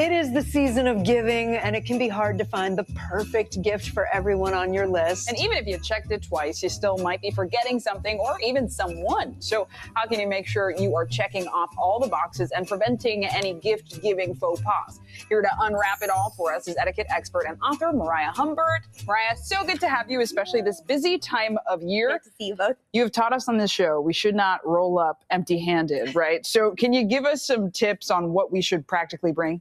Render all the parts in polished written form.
It is the season of giving, and it can be hard to find the perfect gift for everyone on your list. And even if you checked it twice, you still might be forgetting something or even someone. So how can you make sure you are checking off all the boxes and preventing any gift-giving faux pas? Here to unwrap it all for us is etiquette expert and author Mariah Humbert. Mariah, so good to have you, especially this busy time of year. Good to see you both. You have taught us on this show we should not roll up empty-handed, right? So can you give us some tips on what we should practically bring?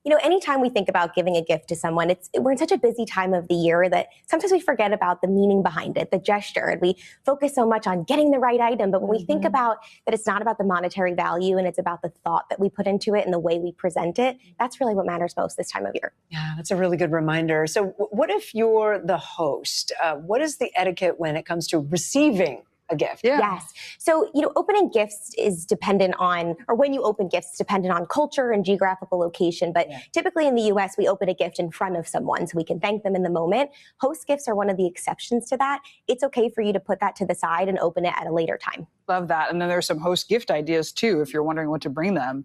You know, anytime we think about giving a gift to someone, we're in such a busy time of the year that sometimes we forget about the meaning behind it, the gesture, and we focus so much on getting the right item. But when we think about that it's not about the monetary value and it's about the thought that we put into it and the way we present it, that's really what matters most this time of year. Yeah, that's a really good reminder. So what if you're the host? What is the etiquette when it comes to receiving a gift? Yeah. Yes. So, opening gifts is dependent on, or when you open gifts, dependent on culture and geographical location. But typically in the US, we open a gift in front of someone so we can thank them in the moment. Host gifts are one of the exceptions to that. It's okay for you to put that to the side and open it at a later time. Love that. And then there's some host gift ideas too, if you're wondering what to bring them.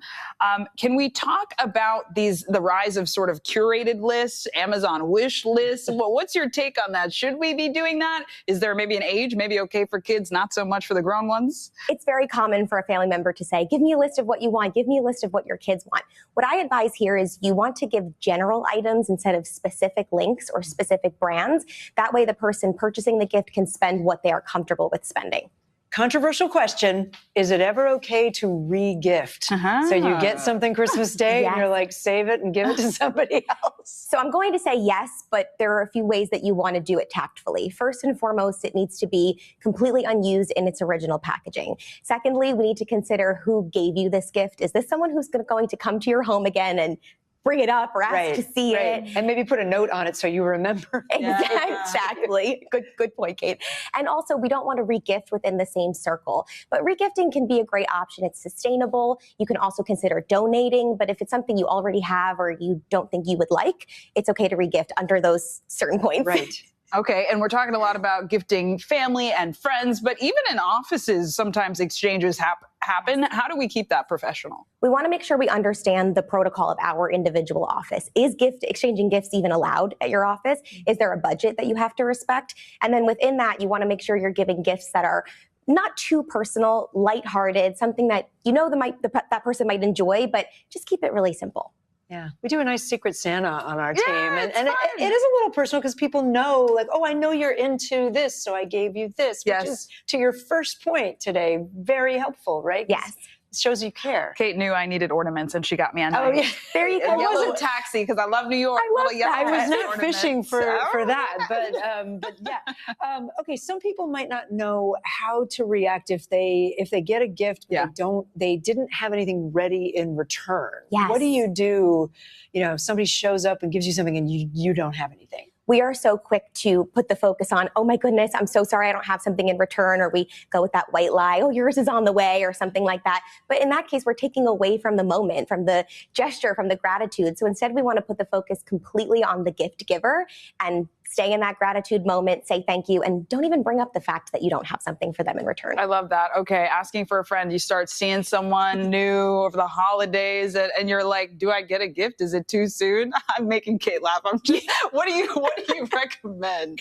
Can we talk about the rise of sort of curated lists, Amazon wish lists? Well, what's your take on that? Should we be doing that? Is there maybe an age, maybe okay for kids, not so much for the grown ones? It's very common for a family member to say, give me a list of what you want. Give me a list of what your kids want. What I advise here is you want to give general items instead of specific links or specific brands. That way the person purchasing the gift can spend what they are comfortable with spending. Controversial question. Is it ever okay to re-gift? So you get something Christmas Day and you're like, save it and give it to somebody else. So I'm going to say yes, but there are a few ways that you want to do it tactfully. First and foremost, it needs to be completely unused in its original packaging. Secondly, we need to consider who gave you this gift. Is this someone who's going to come to your home again and bring it up or ask to see it? And maybe put a note on it so you remember. Exactly. Good point, Kate. And also, we don't want to re-gift within the same circle. But re-gifting can be a great option. It's sustainable. You can also consider donating. But if it's something you already have or you don't think you would like, it's okay to re-gift under those certain points. Right. Okay, and we're talking a lot about gifting family and friends, but even in offices, sometimes exchanges happen. How do we keep that professional? We want to make sure we understand the protocol of our individual office. Is exchanging gifts even allowed at your office? Is there a budget that you have to respect? And then within that, you want to make sure you're giving gifts that are not too personal, lighthearted, something that that person might enjoy, but just keep it really simple. Yeah, we do a nice Secret Santa on our team. And it is a little personal because people know, like, oh, I know you're into this, so I gave you this. Which is, to your first point today, very helpful, right? Yes. It shows you care. Kate knew I needed ornaments, and she got me a Oh, yeah. There you go. A yellow taxi, because I love New York. I love that. I was not fishing for that, but but yeah. Okay, some people might not know how to react if they get a gift, but they didn't have anything ready in return. Yes. What do you do? If somebody shows up and gives you something and you don't have anything. We are so quick to put the focus on, oh my goodness, I'm so sorry I don't have something in return, or we go with that white lie, oh, yours is on the way, or something like that. But in that case, we're taking away from the moment, from the gesture, from the gratitude. So instead, we want to put the focus completely on the gift giver and stay in that gratitude moment, say thank you, and don't even bring up the fact that you don't have something for them in return. I love that. Okay, asking for a friend, you start seeing someone new over the holidays, and you're like, do I get a gift? Is it too soon? I'm making Kate laugh. I'm just, what do you recommend?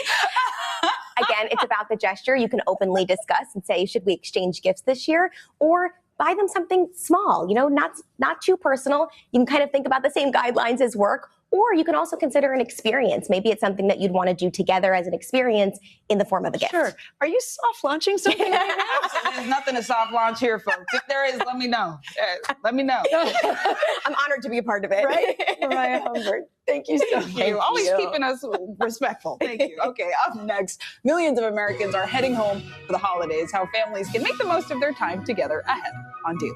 Again, it's about the gesture. You can openly discuss and say, should we exchange gifts this year? Or buy them something small, not too personal. You can kind of think about the same guidelines as work. Or you can also consider an experience. Maybe it's something that you'd want to do together as an experience in the form of a gift. Sure. Are you soft launching something right now? There's nothing to soft launch here, folks. If there is, let me know. Let me know. I'm honored to be a part of it. Right? Mariah Humbert, thank you so much. You're always keeping us respectful. Thank you. Okay, up next, millions of Americans are heading home for the holidays. How families can make the most of their time together ahead on Daily.